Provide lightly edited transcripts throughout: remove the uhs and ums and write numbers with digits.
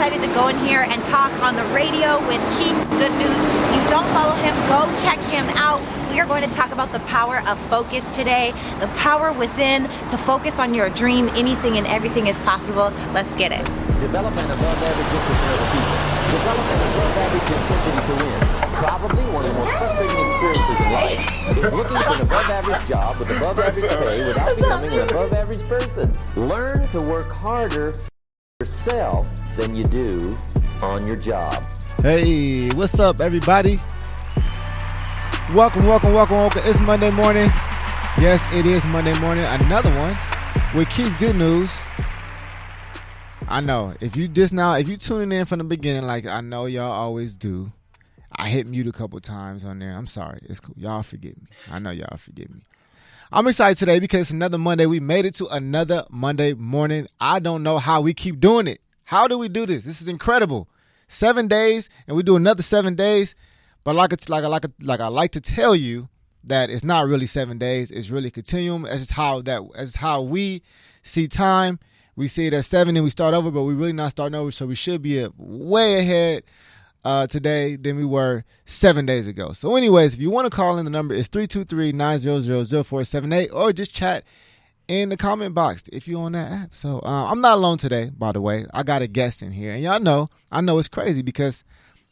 excited to go in here and talk on the radio with Keith Good News. If you don't follow him, go check him out. We are going to talk about the power of focus today, the power within to focus on your dream. Anything and everything is possible. Let's get it. Develop an above-average entrepreneurial people. Develop an above-average intention to win. Probably one of the most frustrating experiences in life is looking for an above-average job with above-average pay without becoming an above-average person. Learn to work harder yourself than you do on your job. Hey, what's up, everybody? Welcome. It's Monday morning. Yes, it is Monday morning. Another one with Keith Good News. I know if you tuning in from the beginning, like I know y'all always do, I hit mute a couple times on there. I'm sorry. It's cool. Y'all forgive me. I know y'all forgive me. I'm excited today because it's another Monday. We made it to another Monday morning. I don't know how we keep doing it. How do we do this? This is incredible. 7 days, and we do another 7 days. But I like to tell you that it's not really 7 days. It's really a continuum. That's how we see time. We see it as 7 and we start over, but we're really not starting over. So we should be way ahead today than we were 7 days ago. So anyways, if you want to call in, the number is 323-900-0478 or just chat in the comment box if you're on that app. So I'm not alone today, by the way. I got a guest in here. And y'all know, I know it's crazy because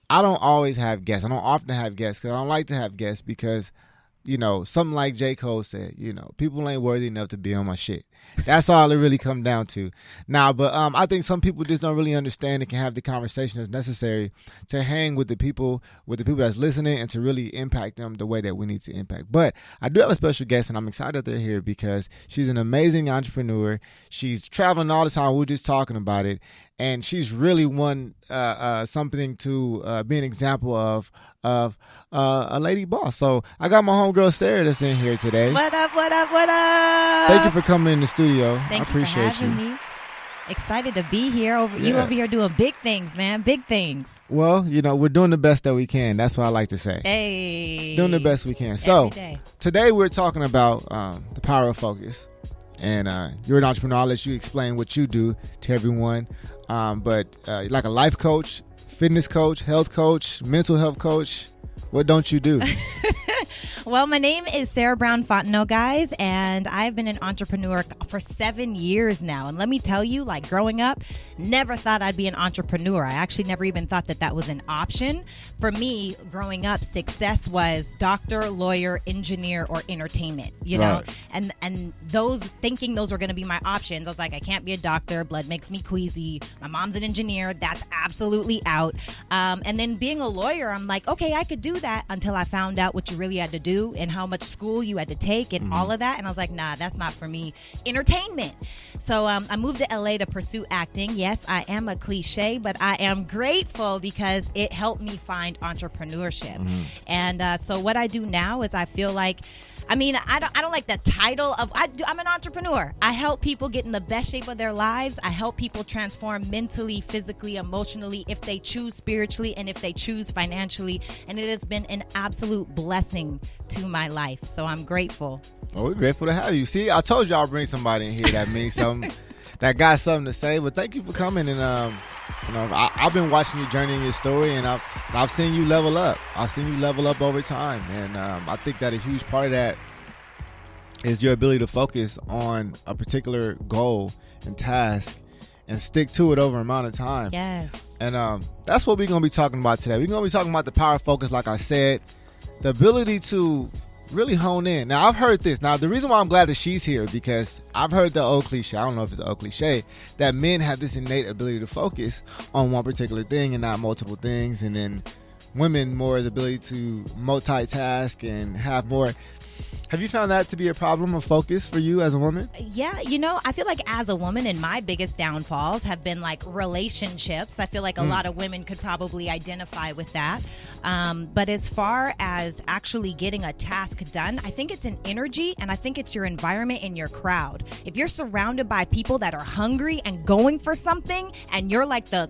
I don't always have guests. I don't often have guests because I don't like to have guests because, something like J. Cole said, people ain't worthy enough to be on my shit. That's all it really comes down to. Now, but I think some people just don't really understand and can have the conversation that's necessary to hang with the people that's listening and to really impact them the way that we need to impact. But I do have a special guest, and I'm excited that they're here because she's an amazing entrepreneur. She's traveling all the time. We're just talking about it. And she's really won something to be an example of a lady boss. So I got my homegirl Sarah that's in here today. What up? Thank you for coming in the studio. I appreciate you. For having me. Excited to be here. You over here doing big things, man. Big things. Well, we're doing the best that we can. That's what I like to say. Hey. Doing the best we can. So today we're talking about the power of focus. And you're an entrepreneur. I'll let you explain what you do to everyone. But like a life coach, fitness coach, health coach, mental health coach, what don't you do? Well, my name is Sarah Brown Fontenot, guys, and I've been an entrepreneur for 7 years now. And let me tell you, like growing up, never thought I'd be an entrepreneur. I actually never even thought that was an option. For me, growing up, success was doctor, lawyer, engineer, or entertainment, you know? And those were going to be my options. I was like, I can't be a doctor. Blood makes me queasy. My mom's an engineer. That's absolutely out. And then being a lawyer, I'm like, okay, I could do that until I found out what you really had to do and how much school you had to take and all of that. And I was like, nah, that's not for me. Entertainment. So I moved to LA to pursue acting. Yes, I am a cliche, but I am grateful because it helped me find entrepreneurship. And so what I do now is I feel like, I don't like the title of, I'm an entrepreneur. I help people get in the best shape of their lives. I help people transform mentally, physically, emotionally, if they choose spiritually, and if they choose financially. And it has been an absolute blessing to my life. So I'm grateful. Well, we're grateful to have you. See, I told you I'll bring somebody in here that means something, that got something to say. But thank you for coming. And I've been watching your journey and your story, and I've seen you level up. I've seen you level up over time, and I think that a huge part of that is your ability to focus on a particular goal and task and stick to it over an amount of time. Yes. And that's what we're going to be talking about today. We're going to be talking about the power of focus, like I said, the ability to really hone in. Now, I've heard this. Now, the reason why I'm glad that she's here, because I've heard the old cliche, I don't know if it's an old cliche, that men have this innate ability to focus on one particular thing and not multiple things. And then women more as ability to multitask and have more. Have you found that to be a problem of focus for you as a woman? Yeah, I feel like as a woman, and my biggest downfalls have been like relationships. I feel like a lot of women could probably identify with that. But as far as actually getting a task done, I think it's an energy, and I think it's your environment and your crowd. If you're surrounded by people that are hungry and going for something, and you're like the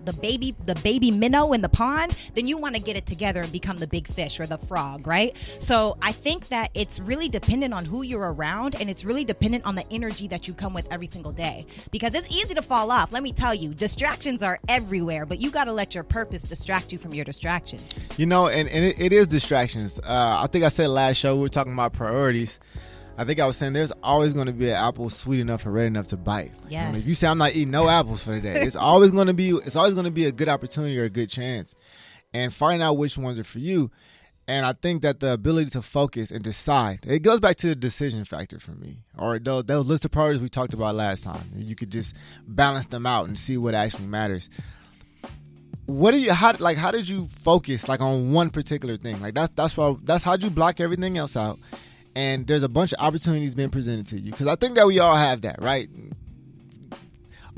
baby minnow in the pond, then you want to get it together and become the big fish or the frog, right? So I think that it's really really dependent on who you're around, and it's really dependent on the energy that you come with every single day. Because it's easy to fall off. Let me tell you, distractions are everywhere, but you got to let your purpose distract you from your distractions. You know, and it is distractions. I think I said last show we were talking about priorities. I think I was saying there's always going to be an apple sweet enough and ready enough to bite. Yes. I mean, if you say I'm not eating no apples for the day, it's always going to be a good opportunity or a good chance. And find out which ones are for you. And I think that the ability to focus and decide, it goes back to the decision factor for me, or those list of priorities we talked about last time. You could just balance them out and see what actually matters. How did you focus like on one particular thing? Like that's how you block everything else out. And there's a bunch of opportunities being presented to you. Because I think that we all have that, right?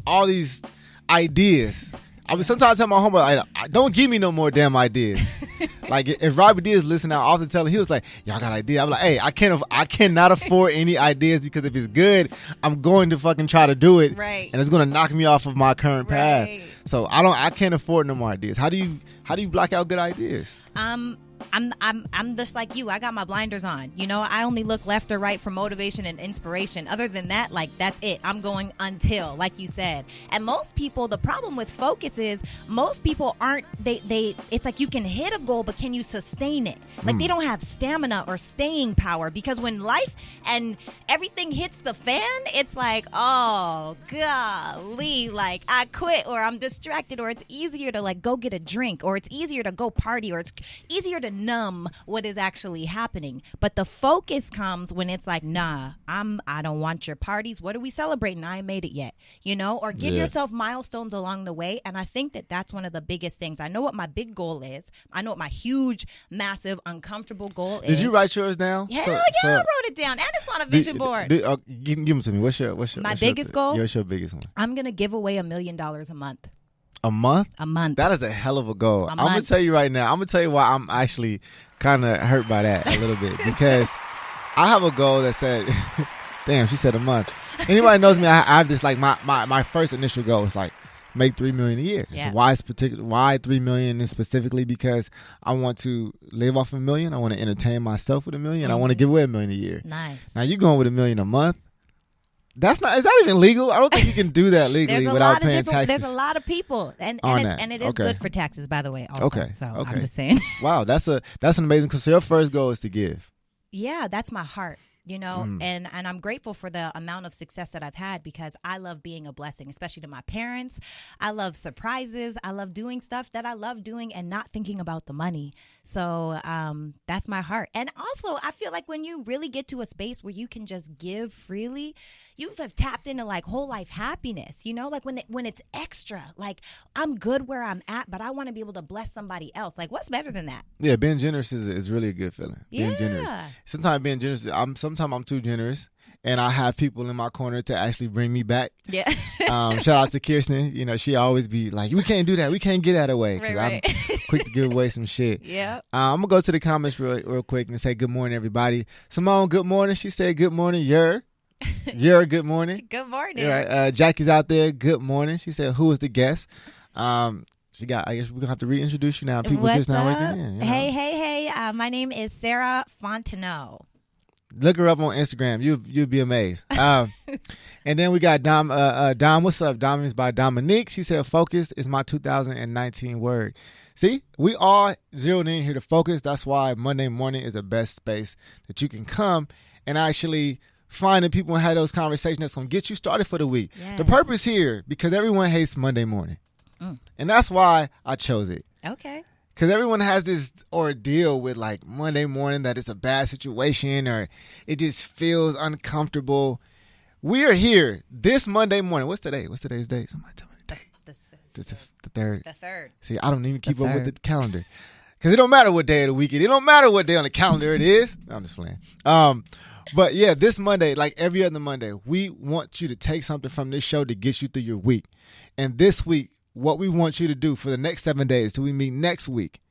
All these ideas. I mean, sometimes I tell my homeboy, don't give me no more damn ideas. Like, if Robert D is listening, I often tell him, he was like, y'all got ideas? I'm like, hey, I cannot afford any ideas, because if it's good, I'm going to fucking try to do it. Right. And it's going to knock me off of my current path. Right. So I can't afford no more ideas. How do you block out good ideas? I'm just like you. I got my blinders on. You know, I only look left or right for motivation and inspiration. Other than that, like, that's it. I'm going until, like you said. And most people, the problem with focus is most people aren't, it's like you can hit a goal, but can you sustain it? Like, they don't have stamina or staying power, because when life and everything hits the fan, it's like, oh, golly, like, I quit, or I'm distracted, or it's easier to, like, go get a drink, or it's easier to go party, or it's easier to numb what is actually happening. But the focus comes when it's like, nah, I don't want your parties. What are we celebrating? I ain't made it yet, you know? Or give yourself milestones along the way. And I think that that's one of the biggest things. I know what my big goal is. I know what my huge, massive, uncomfortable goal is. Did you write yours down? Hell yeah, I wrote it down. And it's on a vision board. Give them to me. What's your biggest goal? What's your biggest one? I'm going to give away $1 million a month. A month? A month. That is a hell of a goal. I'm going to tell you right now. I'm going to tell you why I'm actually kind of hurt by that a little bit. Because I have a goal that said, damn, she said a month. Anybody knows me, I have this, like, my first initial goal is like make $3 million a year. Yeah. So why $3 million is specifically because I want to live off $1 million. I want to entertain myself with $1 million. I want to give away $1 million a year. Nice. Now you're going with $1 million a month. Is that even legal? I don't think you can do that legally without paying taxes. There's a lot of people, and it is good for taxes, by the way. Also. Okay. So okay. I'm just saying. Wow, that's an amazing. Because your first goal is to give. Yeah, that's my heart. You know, and I'm grateful for the amount of success that I've had, because I love being a blessing, especially to my parents. I love surprises. I love doing stuff that I love doing and not thinking about the money. So that's my heart. And also, I feel like when you really get to a space where you can just give freely, you have tapped into like whole life happiness, you know, like when it's extra, like I'm good where I'm at, but I want to be able to bless somebody else. Like, what's better than that? Yeah, being generous is really a good feeling. Being generous. Sometimes being generous, sometimes I'm too generous, and I have people in my corner to actually bring me back. Yeah. Shout out to Kirsten. You know, she always be like, we can't do that. We can't get that away. Because I'm quick to give away some shit. Yeah. I'm going to go to the comments real quick and say good morning, everybody. Simone, good morning. She said good morning. You're good morning. Good morning. Right. Jackie's out there. Good morning. She said, who is the guest? I guess we're going to have to reintroduce you now. People just now waking in. You know? Hey. My name is Sarah Fontenot. Look her up on Instagram. You'll be amazed. And then we got Dom. What's up? Dom is by Dominique. She said, focus is my 2019 word. See, we all zeroed in here to focus. That's why Monday morning is the best space that you can come and actually find the people and have those conversations that's going to get you started for the week. Yes. The purpose here, because everyone hates Monday morning. And that's why I chose it. Okay. Because everyone has this ordeal with like Monday morning, that it's a bad situation or it just feels uncomfortable. We are here this Monday morning. What's today? What's today's date? Somebody tell me the date. The third. The third. See, I don't even keep up with the calendar. Because it don't matter what day of the week it is. It don't matter what day on the calendar it is. I'm just playing. But yeah, this Monday, like every other Monday, we want you to take something from this show to get you through your week. And this week, what we want you to do for the next 7 days till we meet next week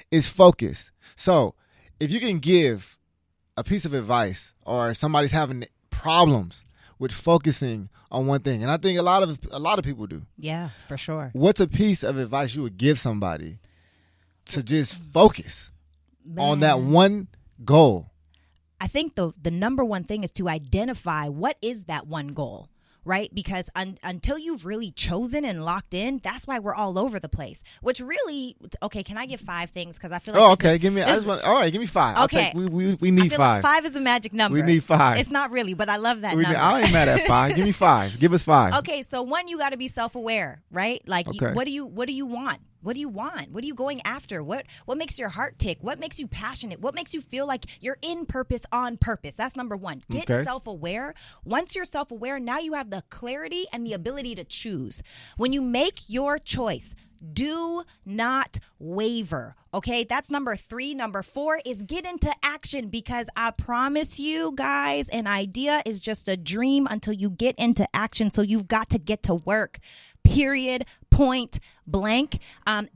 is focus. So if you can give a piece of advice, or somebody's having problems with focusing on one thing, and I think a lot of people do. Yeah, for sure. What's a piece of advice you would give somebody to just focus on that one goal? I think the number one thing is to identify what is that one goal. Right? Because until you've really chosen and locked in, that's why we're all over the place. Which really, okay, can I give 5 things? Because I feel like okay, give me. All right, give me 5. Okay, we need 5. Like 5 is a magic number. We need 5. It's not really, but I love that number. I ain't mad at 5. Give me 5. Give us 5. Okay, so one, you got to be self-aware, right? Like, what do you want? What do you want? What are you going after? What makes your heart tick? What makes you passionate? What makes you feel like you're in purpose on purpose? That's number one. Get self-aware. Once you're self-aware, now you have the clarity and the ability to choose. When you make your choice, do not waver. Okay, that's number 3. Number 4 is get into action, because I promise you guys, an idea is just a dream until you get into action. So you've got to get to work. Period. Point blank.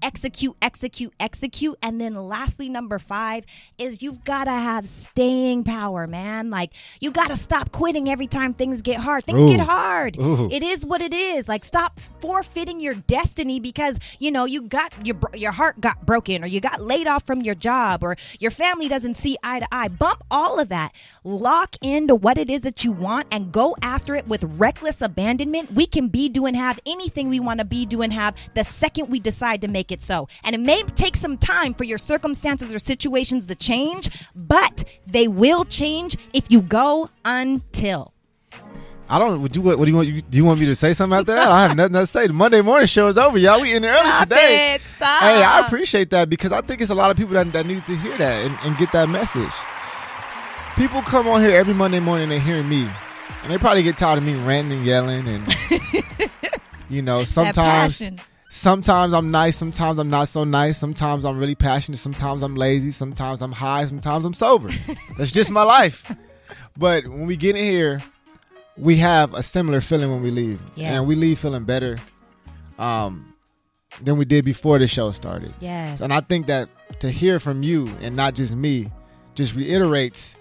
Execute. And then lastly, number 5 is you've got to have staying power, man. Like, you got to stop quitting every time things get hard. Things get hard. It is what it is. Like, stop forfeiting your destiny because, you got your heart got broken, or you got laid off from your job, or your family doesn't see eye to eye. Bump all of that. Lock into what it is that you want and go after it with reckless abandonment. We can be, do, and have anything we want to be, do, and have the second we decide to make it so. And it may take some time for your circumstances or situations to change, but they will change if you go until. I don't. What do you want? Do you want me to say something after that? I have nothing to say. The Monday morning show is over, y'all. We in there early today. Stop. Hey, I appreciate that, because I think it's a lot of people that need to hear that and get that message. People come on here every Monday morning and hear me, and they probably get tired of me ranting and yelling, and sometimes I'm nice, sometimes I'm not so nice, sometimes I'm really passionate, sometimes I'm lazy, sometimes I'm high, sometimes I'm sober. That's just my life. But when we get in here, we have a similar feeling when we leave. Yeah. And we leave feeling better than we did before the show started. Yes. And I think that to hear from you and not just me just reiterates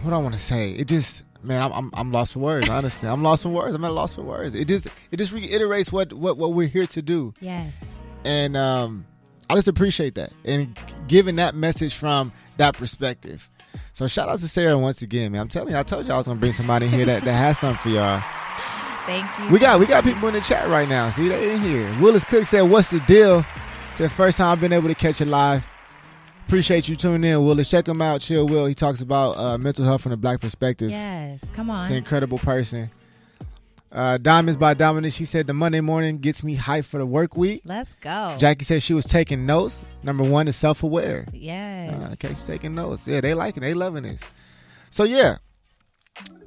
what I want to say. It just, man, I'm lost for words. Honestly, I'm lost for words. I'm at a loss for words. It just reiterates what we're here to do. Yes. And I just appreciate that and giving that message from that perspective. So shout out to Sarah once again, man. I'm telling you, I told you I was gonna bring somebody in here that has something for y'all. Thank you. We got people in the chat right now. See, they in here. Willis Cook said, "What's the deal?" Said, "First time I've been able to catch it live. Appreciate you tuning in, Willis. Check him out, Chill Will. He talks about mental health from the Black perspective. Yes, come on. He's an incredible person. Diamonds by Dominic. She said the Monday morning gets me hyped for the work week. Let's go. Jackie said she was taking notes. Number 1 is self-aware. Yes. Okay, she's taking notes. Yeah, they like it. They loving this. So yeah,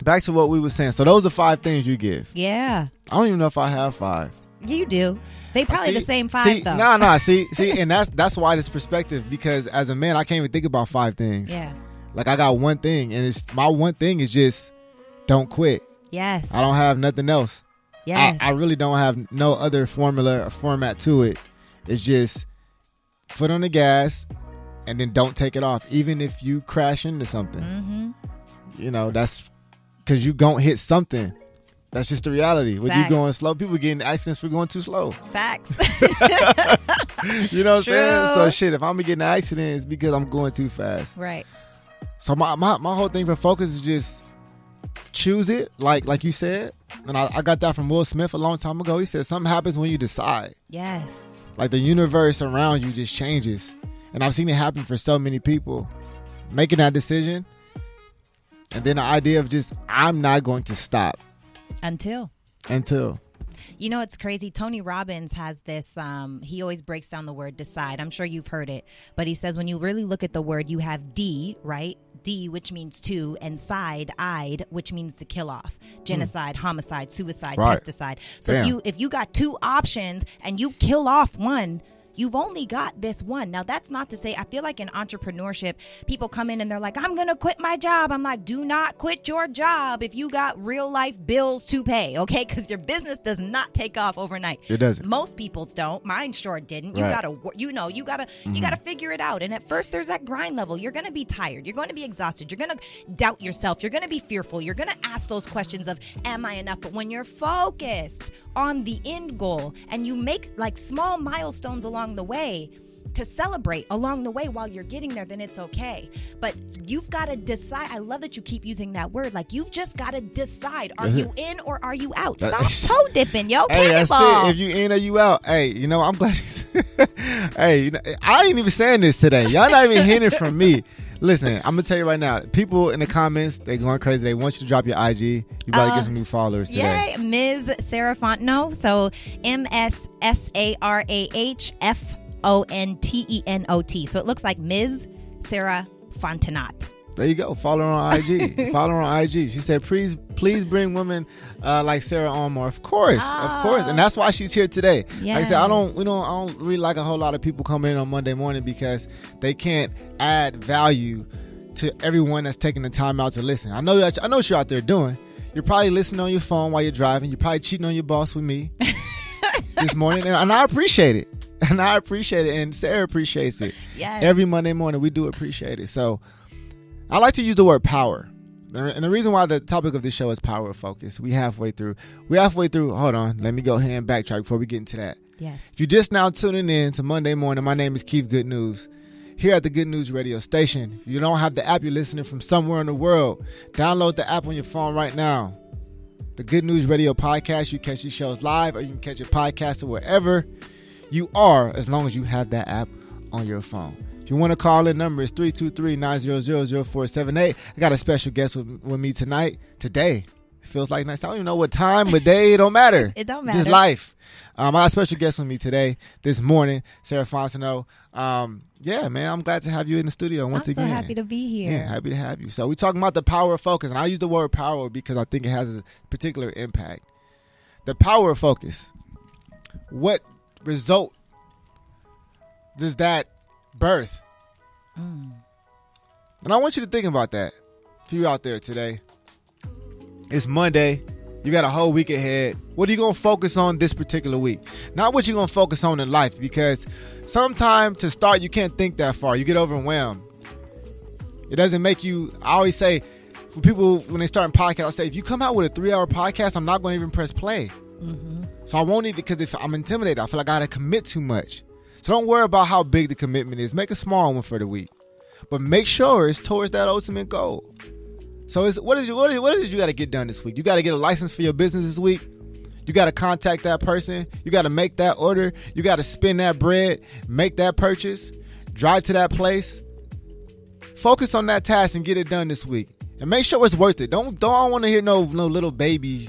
back to what we were saying. So those are 5 things you give. Yeah. I don't even know if I have 5. You do. They probably the same 5 though. No. See, and that's why this perspective, because as a man, I can't even think about 5 things. Yeah. Like I got one thing, and it's my one thing is just don't quit. Yes. I don't have nothing else. Yes. I really don't have no other formula or format to it. It's just foot on the gas and then don't take it off. Even if you crash into something, that's because you gon' hit something. That's just the reality. When you going slow, people get in accidents for going too slow. Facts. You know what I'm saying? So shit, if I'm gonna get in an accident, it's because I'm going too fast. Right. So my whole thing for focus is just choose it, like you said. And I got that from Will Smith a long time ago. He said something happens when you decide. Yes. Like the universe around you just changes. And I've seen it happen for so many people. Making that decision. And then the idea of just, I'm not going to stop. Until. You know, it's crazy. Tony Robbins has this, he always breaks down the word decide. I'm sure you've heard it. But he says when you really look at the word, you have D, right? D, which means to, and side-eyed, which means to kill off. Genocide, homicide, suicide, pesticide. So if you got 2 options and you kill off one, you've only got this one. Now, that's not to say, I feel like in entrepreneurship, people come in and they're like, I'm going to quit my job. I'm like, do not quit your job if you got real life bills to pay, okay? Because your business does not take off overnight. It doesn't. Most people's don't. Mine sure didn't. You gotta, you gotta figure it out. And at first, there's that grind level. You're going to be tired. You're going to be exhausted. You're going to doubt yourself. You're going to be fearful. You're going to ask those questions of, am I enough? But when you're focused on the end goal and you make like small milestones along the way, to celebrate along the way while you're getting there, then it's okay. But you've got to decide. I love that you keep using that word. Like, you've just got to decide. Are you in or are you out? Stop toe dipping, yo. Hey, that's Cannonball. it. If you in or you out. Hey, you know, I'm glad you said. Hey, you know, I ain't even saying this today. Y'all not even hearing it from me. Listen, I'm going to tell you right now. People in the comments, they going crazy. They want you to drop your IG. You better get some new followers today. Yay, Ms. Sarah Fontenot. So MSSARAHFONTENOT. So it looks like Ms. Sarah Fontenot. There you go. Follow her on IG. Follow her on IG. She said, please bring women like Sarah on more. Of course. And that's why she's here today. Yes. Like I said, I don't really like a whole lot of people coming in on Monday morning because they can't add value to everyone that's taking the time out to listen. I know what you're out there doing. You're probably listening on your phone while you're driving. You're probably cheating on your boss with me this morning. And I appreciate it. And Sarah appreciates it. Yes. Every Monday morning, we do appreciate it. So I like to use the word power. And the reason why the topic of this show is power focus. We halfway through. Hold on. Let me go ahead and backtrack before we get into that. Yes. If you're just now tuning in to Monday morning, my name is Keith Good News. Here at the Good News radio station. If you don't have the app, you're listening from somewhere in the world. Download the app on your phone right now. The Good News radio podcast. You catch these shows live, or you can catch your podcast wherever you are, as long as you have that app on your phone. If you want to call in, number is 323-900-0478. I got a special guest with me today. It feels like nice. I don't even know what time, but day, it don't matter. It don't matter. Just life. I got a special guest with me today, this morning, Sarah Fontenot. Yeah, man, I'm glad to have you in the studio once again. I'm so happy to be here. Yeah, happy to have you. So we're talking about the power of focus, and I use the word power because I think it has a particular impact. The power of focus. What result does that birth? And I want you to think about that. If you're out there today, it's Monday. You got a whole week ahead. What are you going to focus on this particular week? Not what you're going to focus on in life, because sometimes to start, you can't think that far. You get overwhelmed. It doesn't make you, I always say, for people, when they start a podcast, I say, if you come out with a 3-hour podcast, I'm not going to even press play. So I won't even, because if I'm intimidated, I feel like I got to commit too much. So don't worry about how big the commitment is. Make a small one for the week, but make sure it's towards that ultimate goal. So what is it you got to get done this week? You got to get a license for your business this week. You got to contact that person. You got to make that order. You got to spend that bread, make that purchase, drive to that place. Focus on that task and get it done this week. And make sure it's worth it. Don't want to hear no little baby.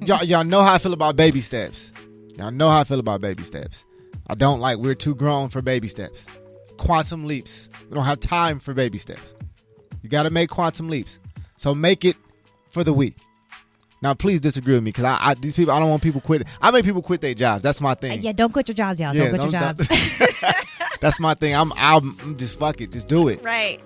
Y'all know how I feel about baby steps. I don't like, we're too grown for baby steps. Quantum leaps. We don't have time for baby steps. You got to make quantum leaps. So make it for the week. Now, please disagree with me, because these people, I don't want people quit. I make people quit their jobs. That's my thing. Yeah, don't quit your jobs, y'all. Don't quit your jobs. That's my thing. I'm just fuck it. Just do it. Right.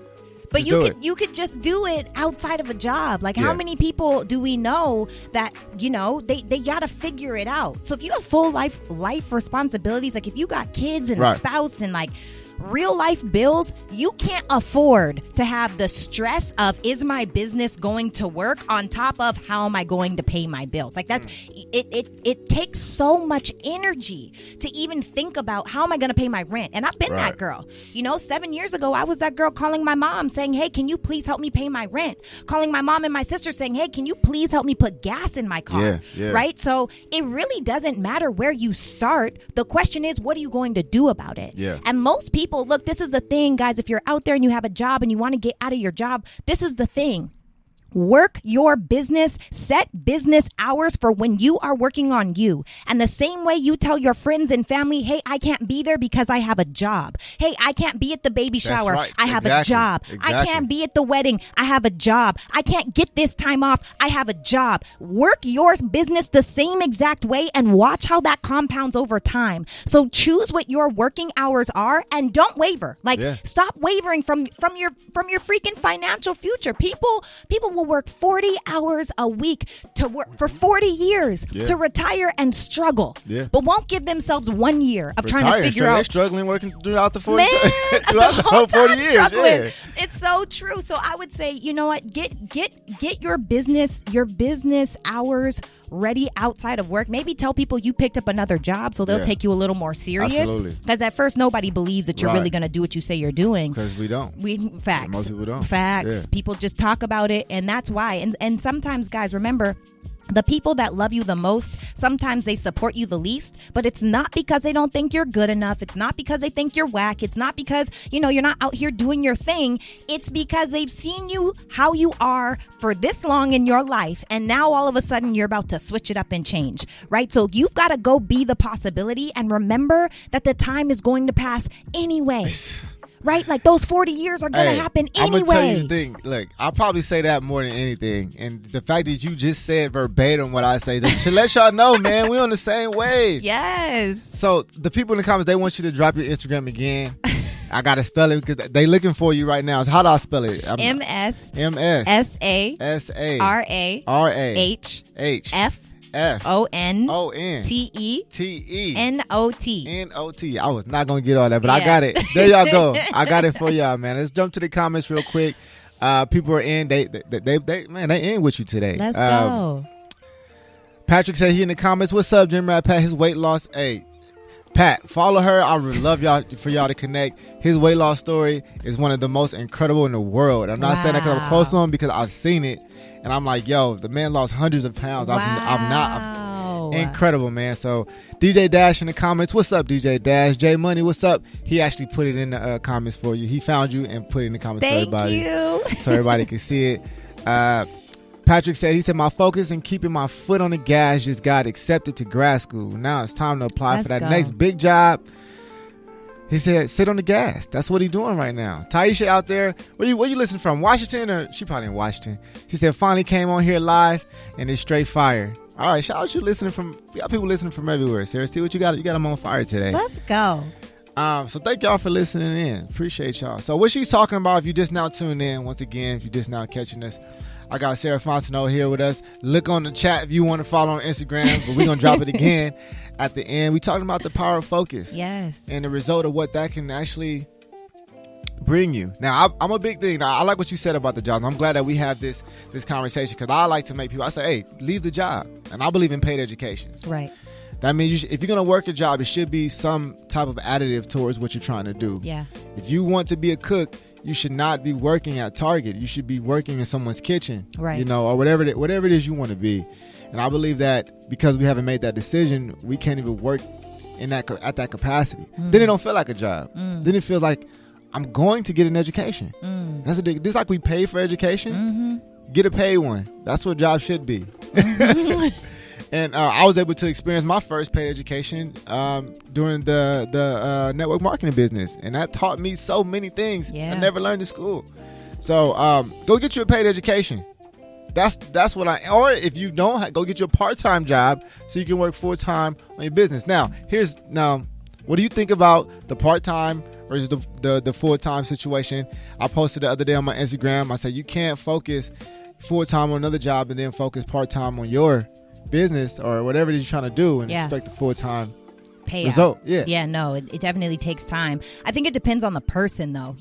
But you could just do it outside of a job. Like, how many people do we know that, they got to figure it out? So if you have full life responsibilities, like if you got kids and a spouse and like real life bills, you can't afford to have the stress of, is my business going to work, on top of how am I going to pay my bills? Like that's it takes so much energy to even think about, how am I going to pay my rent? And I've been that girl. 7 years ago, I was that girl calling my mom saying, hey, can you please help me pay my rent? Calling my mom and my sister saying, hey, can you please help me put gas in my car? Right? So it really doesn't matter where you start. The question is, what are you going to do about it? And most people, look, this is the thing, guys. If you're out there and you have a job and you want to get out of your job, this is the thing. Work your business, set business hours for when you are working on you. And the same way you tell your friends and family, hey, I can't be there because I have a job. Hey, I can't be at the baby shower. Right. I have a job. I can't be at the wedding. I have a job. I can't get this time off. I have a job. Work your business the same exact way and watch how that compounds over time. So choose what your working hours are and don't waver. Like, stop wavering from your freaking financial future. People will will work 40 hours a week to work for 40 years to retire and struggle, but won't give themselves 1 year of trying to figure out. They're struggling working throughout the 40 throughout the whole 40 years. Yeah. It's so true. So I would say, you know what? Get your business hours ready outside of work. Maybe tell people you picked up another job so they'll take you a little more serious. Absolutely. Because at first nobody believes that you're really going to do what you say you're doing. Because we don't. Facts. Most people don't. Facts. Yeah. People just talk about it, and that's why. And sometimes, guys, remember, the people that love you the most, sometimes they support you the least, but it's not because they don't think you're good enough. It's not because they think you're whack. It's not because, you're not out here doing your thing. It's because they've seen you how you are for this long in your life, and now all of a sudden you're about to switch it up and change, right? So you've got to go be the possibility, and remember that the time is going to pass anyway. Right? Like those 40 years are going to happen anyway. I'm going to tell you the thing. Look, I'll probably say that more than anything. And the fact that you just said verbatim what I say, that should let y'all know, man, we on the same wave. Yes. So the people in the comments, they want you to drop your Instagram again. I got to spell it because they looking for you right now. So how do I spell it? MSSARAHF ONTENOT. I was not going to get all that, but I got it. There y'all go. I got it for y'all, man. Let's jump to the comments real quick. People are in. They in with you today. Let's go. Patrick said he in the comments, what's up, Jim Rat Pat? His weight loss. Hey, Pat, follow her. I would love for y'all to connect. His weight loss story is one of the most incredible in the world. I'm not saying that because I'm close to him, because I've seen it. And I'm like, yo, the man lost hundreds of pounds. Incredible, man. So DJ Dash in the comments. What's up, DJ Dash? J Money, what's up? He actually put it in the comments for you. He found you and put it in the comments for everybody. Thank you. So everybody can see it. Patrick said, my focus and keeping my foot on the gas just got accepted to grad school. Now it's time to apply for that next big job. He said, sit on the gas. That's what he's doing right now. Taisha out there, where you listening from? Washington, or she probably in Washington. She said, finally came on here live and it's straight fire. All right, shout out you listening from, we got people listening from everywhere. Sarah, see what you got. You got them on fire today. Let's go. So thank y'all for listening in. Appreciate y'all. So what she's talking about, if you just now tuned in, once again, if you just now catching us, I got Sarah Fontenot here with us. Look on the chat if you want to follow on Instagram, but we're going to drop it again at the end. We're talking about the power of focus. Yes. And the result of what that can actually bring you. Now, I'm a big thing. I like what you said about the job. I'm glad that we have this conversation, because I like to make people, I say, hey, leave the job. And I believe in paid education. Right. That means if you're going to work a job, it should be some type of additive towards what you're trying to do. Yeah. If you want to be a cook, you should not be working at Target. You should be working in someone's kitchen, right? Or whatever it is you want to be. And I believe that because we haven't made that decision, we can't even work at that capacity. Then it don't feel like a job. Then it feels like I'm going to get an education. That's just like we pay for education. Get a paid one. That's what jobs should be. And I was able to experience my first paid education during the network marketing business. And that taught me so many things I never learned in school. So go get you a paid education. That's what or if you don't, go get you a part-time job so you can work full-time on your business. Now, what do you think about the part-time versus the full-time situation? I posted the other day on my Instagram. I said you can't focus full-time on another job and then focus part-time on your business or whatever it is you're trying to do and expect a full-time payout. Result. No, it definitely takes time. I think it depends on the person though,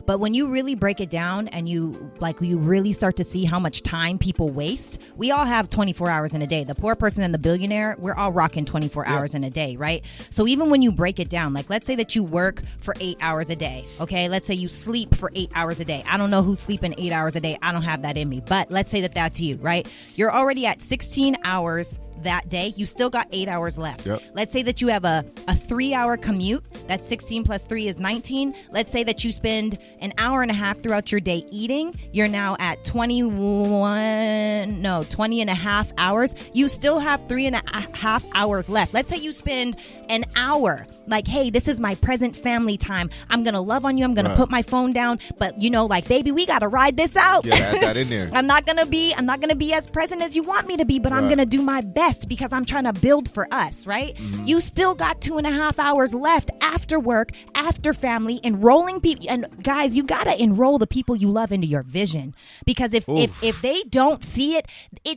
but when you really break it down and you really start to see how much time people waste. We all have 24 hours in a day. The poor person and the billionaire, we're all rocking 24 hours in a day, right? So even when you break it down, like let's say that you work for 8 hours a day, okay? Let's say you sleep for 8 hours a day. I don't know who's sleeping 8 hours a day. I don't have that in me, but let's say that that's you, right? You're already at 16 hours that day. You still got 8 hours left. Let's say that you have a 3-hour commute. That's 16 plus 3 is 19. Let's say that you spend an hour and a half throughout your day eating. You're now at 20 and a half hours. You still have 3.5 hours left. Let's say you spend an hour like, hey, this is my present family time. I'm going to love on you. I'm going to put my phone down. But, baby, we got to ride this out. Yeah, add that in there. I'm not going to be as present as you want me to be, but I'm going to do my best rest because I'm trying to build for us, right? You still got 2.5 hours left after work, after family, enrolling people. And guys, you got to enroll the people you love into your vision, because if they don't see it,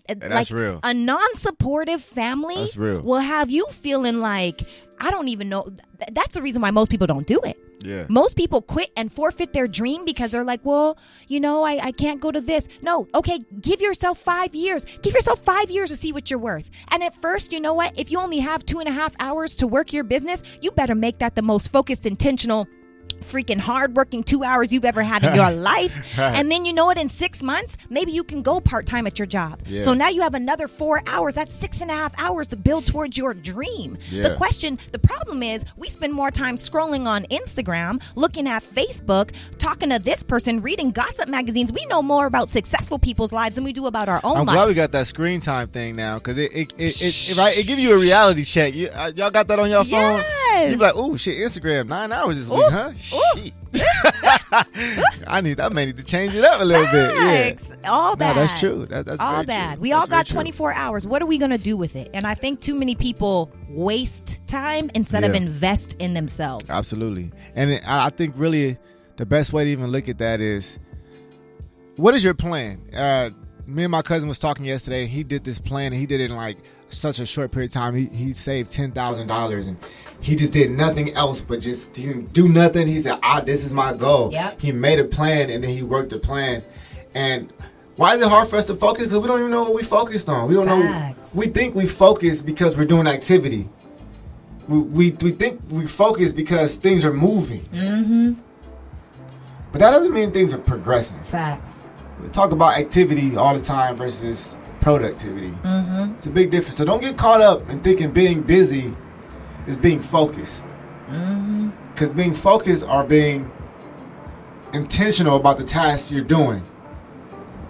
that's like real. A non-supportive family will have you feeling like, I don't even know. That's the reason why most people don't do it. Yeah. Most people quit and forfeit their dream because they're like, well, I can't go to this. No, okay, give yourself 5 years. Give yourself 5 years to see what you're worth. And at first, you know what? If you only have 2.5 hours to work your business, you better make that the most focused, intentional, freaking hardworking 2 hours you've ever had in your life. Right. And then, in 6 months, maybe you can go part-time at your job. Yeah. So now you have another 4 hours. That's 6.5 hours to build towards your dream. Yeah. The problem is we spend more time scrolling on Instagram, looking at Facebook, talking to this person, reading gossip magazines. We know more about successful people's lives than we do about our own I'm life. glad we got that screen time thing now, because it give you a reality check. Y'all got that on your phone? Yes. You be like, oh shit, Instagram 9 hours this week, huh? Shit. I may need to change it up a little bit. Yeah. All bad. No, that's true. That's all very bad. True. We That's all got very 24 hours. What are we going to do with it? And I think too many people waste time instead of invest in themselves. Absolutely. And I think really the best way to even look at that is, what is your plan? Me and my cousin was talking yesterday. He did this plan, and he did it in like such a short period of time. He saved $10,000, and he just did nothing else but he didn't do nothing. He said, this is my goal. Yep. He made a plan, and then he worked the plan. And why is it hard for us to focus? Because we don't even know what we focused on. We don't know. We think we focus because we're doing activity. We think we focus because things are moving. Mm-hmm. But that doesn't mean things are progressing. Facts. We talk about activity all the time versus productivity. Mm-hmm. It's a big difference. So don't get caught up in thinking being busy is being focused. Because being focused or being intentional about the tasks you're doing.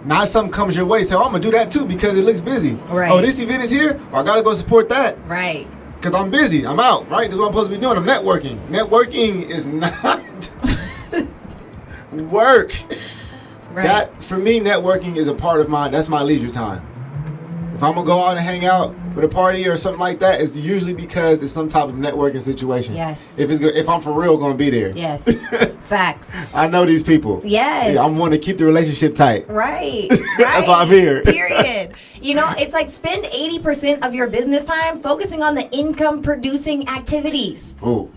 Not if something comes your way, say, I'm going to do that too because it looks busy. Right. Oh, this event is here? Well, I got to go support that. Right. Because I'm busy. I'm out, right? That's what I'm supposed to be doing. I'm networking. Networking is not work. Right. That, for me, networking is a part of that's my leisure time. If I'm going to go out and hang out with a party or something like that, it's usually because it's some type of networking situation. Yes. If I'm for real going to be there. Yes. Facts. I know these people. Yes. Yeah, I'm wanting to keep the relationship tight. Right. That's why I'm here. Period. It's like spend 80% of your business time focusing on the income producing activities. Ooh.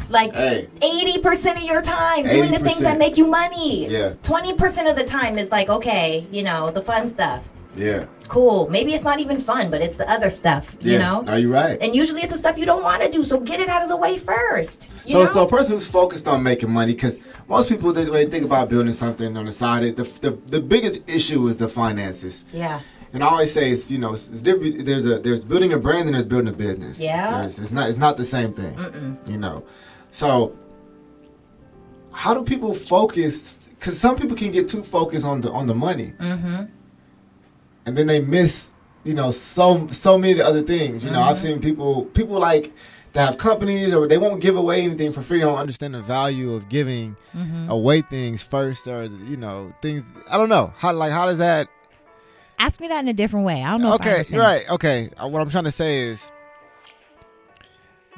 Like 80% of your time doing the things that make you money. Yeah. 20% of the time is like, okay, the fun stuff. Yeah. Cool. Maybe it's not even fun, but it's the other stuff, you know? No, you're right. And usually it's the stuff you don't want to do, so get it out of the way first. So a person who's focused on making money, because most people, when they think about building something on the side, the biggest issue is the finances. Yeah. And I always say it's different. There's building a brand and there's building a business. Yeah. It's not the same thing. So how do people focus? Because some people can get too focused on the money. Mm-hmm. And then they miss, so many other things. I've seen people like that have companies, or they won't give away anything for free. They don't understand the value of giving away things first, or things. I don't know how does that. Ask me that in a different way. I don't know. Okay, you're right. Okay, what I'm trying to say is,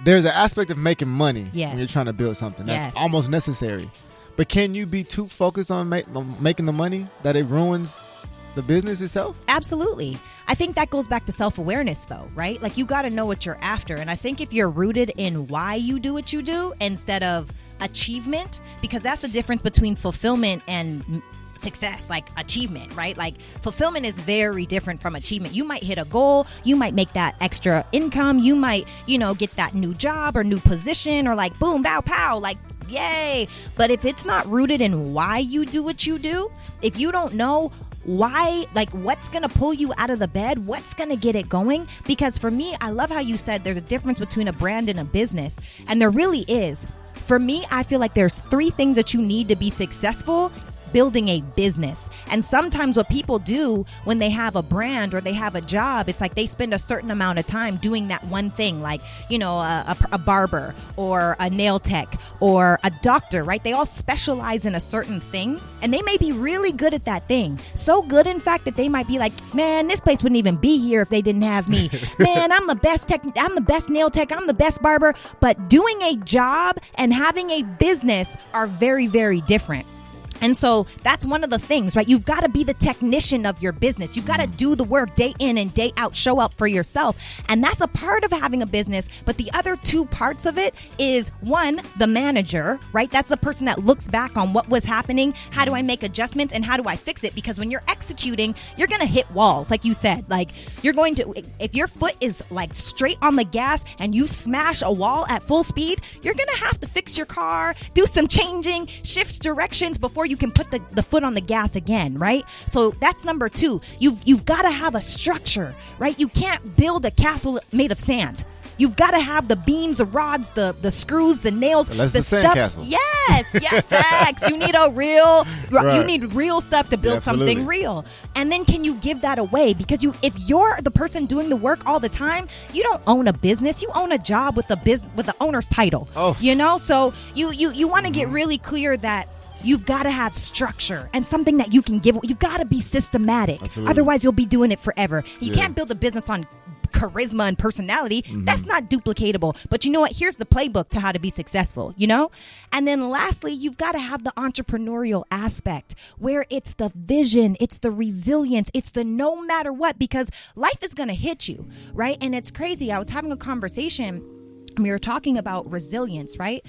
there's an aspect of making money when you're trying to build something that's almost necessary. But can you be too focused on making the money that it ruins the business itself? Absolutely. I think that goes back to self-awareness though, right? Like you got to know what you're after. And I think if you're rooted in why you do what you do instead of achievement, because that's the difference between fulfillment and success, like achievement, right? Like fulfillment is very different from achievement. You might hit a goal, you might make that extra income, you might, get that new job or new position, or like boom, bow, pow, like yay. But if it's not rooted in why you do what you do, if you don't know why, like what's gonna pull you out of the bed, what's gonna get it going? Because for me, I love how you said there's a difference between a brand and a business, and there really is. For me, I feel like there's 3 things that you need to be successful building a business. And sometimes what people do when they have a brand or they have a job, it's like they spend a certain amount of time doing that one thing, like, you know, a barber or a nail tech or a doctor, right? They all specialize in a certain thing, and they may be really good at that thing. So good, in fact, that they might be like, man, this place wouldn't even be here if they didn't have me. Man, I'm the best I'm the best nail tech. I'm the best barber. But doing a job and having a business are very, very different. And so that's one of the things, right? You've got to be the technician of your business. You've got to do the work day in and day out, show up for yourself. And that's a part of having a business. But the other two parts of it is, one, the manager, right? That's the person that looks back on what was happening. How do I make adjustments and how do I fix it? Because when you're executing, you're going to hit walls. Like you said, like you're going to, if your foot is like straight on the gas and you smash a wall at full speed, you're going to have to fix your car, do some changing, shift directions before you can put the foot on the gas again, right? So that's number two. You've got to have a structure, right? You can't build a castle made of sand. You've got to have the beams, the rods, the screws, the nails, the stuff. Sandcastle. Yes, facts. You need you need real stuff to build something real. And then can you give that away? Because if you're the person doing the work all the time, you don't own a business. You own a job with the owner's title. Oh. You know, so you want to get really clear that you've got to have structure and something that you can give. You've got to be systematic. Absolutely. Otherwise, you'll be doing it forever. You can't build a business on charisma and personality. That's not duplicatable. But you know what? Here's the playbook to how to be successful, you know? And then lastly, you've got to have the entrepreneurial aspect where it's the vision, it's the resilience, it's the no matter what, because life is going to hit you, right? And it's crazy. I was having a conversation and we were talking about resilience, right?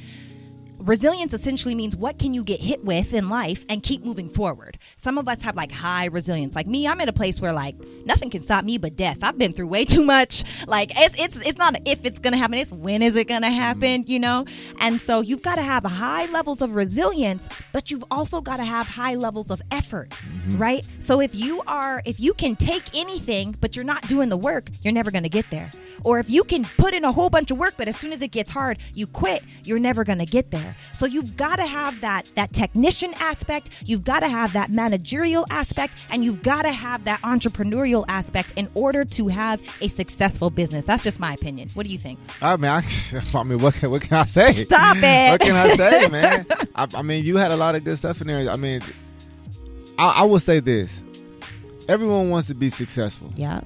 Resilience essentially means what can you get hit with in life and keep moving forward. Some of us have like high resilience. Like me, I'm at a place where like nothing can stop me but death. I've been through way too much. Like it's not if it's going to happen, it's when is it going to happen, you know? And so you've got to have high levels of resilience, but you've also got to have high levels of effort, right? So if you can take anything, but you're not doing the work, you're never going to get there. Or if you can put in a whole bunch of work, but as soon as it gets hard, you quit, you're never going to get there. So you've got to have that technician aspect, you've got to have that managerial aspect, and you've got to have that entrepreneurial aspect in order to have a successful business. That's just my opinion. What do you think? I mean, what can I say? Stop it. What can I say, man? I mean, you had a lot of good stuff in there. I mean, I will say this. Everyone wants to be successful. Yeah.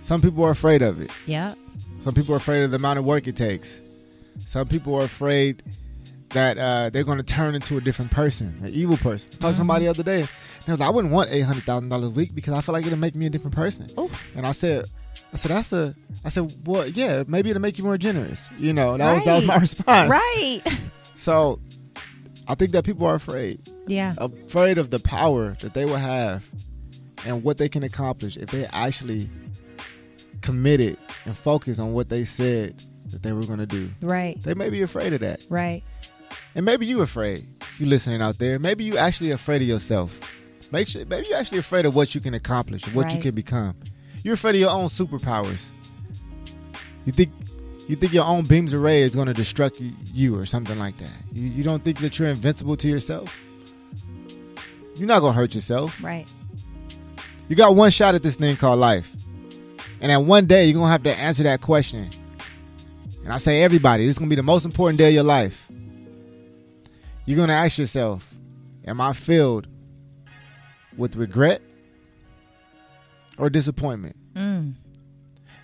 Some people are afraid of it. Yeah. Some people are afraid of the amount of work it takes. Some people are afraid that they're going to turn into a different person, an evil person. I talked to somebody the other day, and I was like, I wouldn't want $800,000 a week because I feel like it'll make me a different person. Ooh. And I said, well, yeah, maybe it'll make you more generous. You know, that was my response. Right. So I think that people are afraid. Yeah. Afraid of the power that they will have and what they can accomplish if they actually committed and focused on what they said that they were going to do. Right. They may be afraid of that. Right. And maybe you afraid. You listening out there. Maybe you actually afraid of yourself. Maybe you're actually afraid of what you can accomplish, or what you can become. You're afraid of your own superpowers. You think your own beams of ray is going to destruct you or something like that. You don't think that you're invincible to yourself. You're not going to hurt yourself. Right. You got one shot at this thing called life. And at one day, you're going to have to answer that question. And I say everybody, this is going to be the most important day of your life. You're going to ask yourself, am I filled with regret or disappointment? And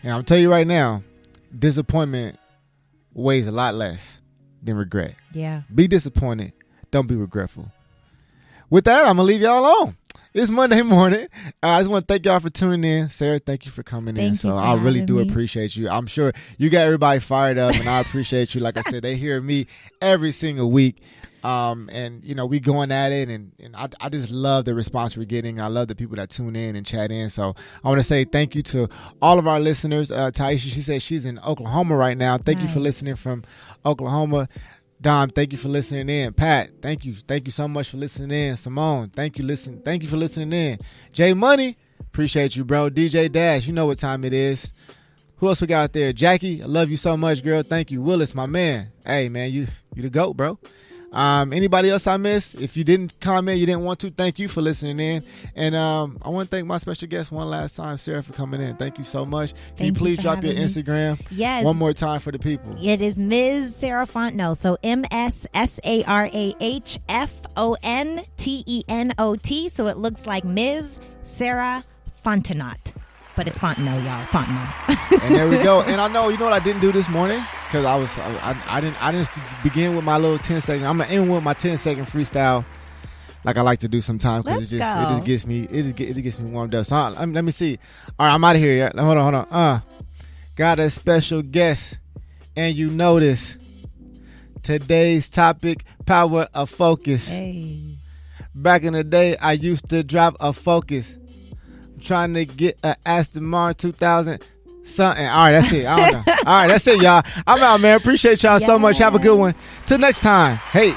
I'll tell you right now, disappointment weighs a lot less than regret. Yeah. Be disappointed. Don't be regretful. With that, I'm going to leave y'all alone. It's Monday morning. I just want to thank y'all for tuning in. Sarah, thank you for coming in. So I really do appreciate you. I'm sure you got everybody fired up, and I appreciate you. Like I said, they hear me every single week. And, you know, we going at it, and I just love the response we're getting. I love the people that tune in and chat in. So I want to say thank you to all of our listeners. Taisha, she says she's in Oklahoma right now. Thank you for listening from Oklahoma. Dom, thank you for listening in. Pat, thank you so much for listening in. Simone, thank you for listening in. Jay Money, appreciate you, bro. DJ Dash, you know what time it is. Who else we got out there? Jackie, I love you so much, girl. Thank you. Willis, my man. Hey, man, you the GOAT, bro. Anybody else I missed? If you didn't comment, you didn't want to, thank you for listening in. And I want to thank my special guest one last time, Sarah, for coming in. Thank you so much. Can you please drop your Instagram one more time for the people? It is Ms. Sarah Fontenot. So MSSarahFontenot. So it looks like Ms. Sarah Fontenot. But it's Fontenot, y'all. Fontenot. And there we go. And I know, you know what I didn't do this morning? Because I didn't begin with my little 10-second. I'm gonna end with my 10-second freestyle, like I like to do sometimes, because it just gets me warmed up. So let me see. All right, I'm out of here. Yeah? Hold on. Got a special guest, and you know this. Today's topic: power of focus. Hey. Back in the day, I used to drive a Focus. Trying to get a Aston Martin 2000 something. All right, that's it. I don't know. All right, that's it, y'all. I'm out, man. Appreciate y'all so much. Have a good one. Till next time. Hey.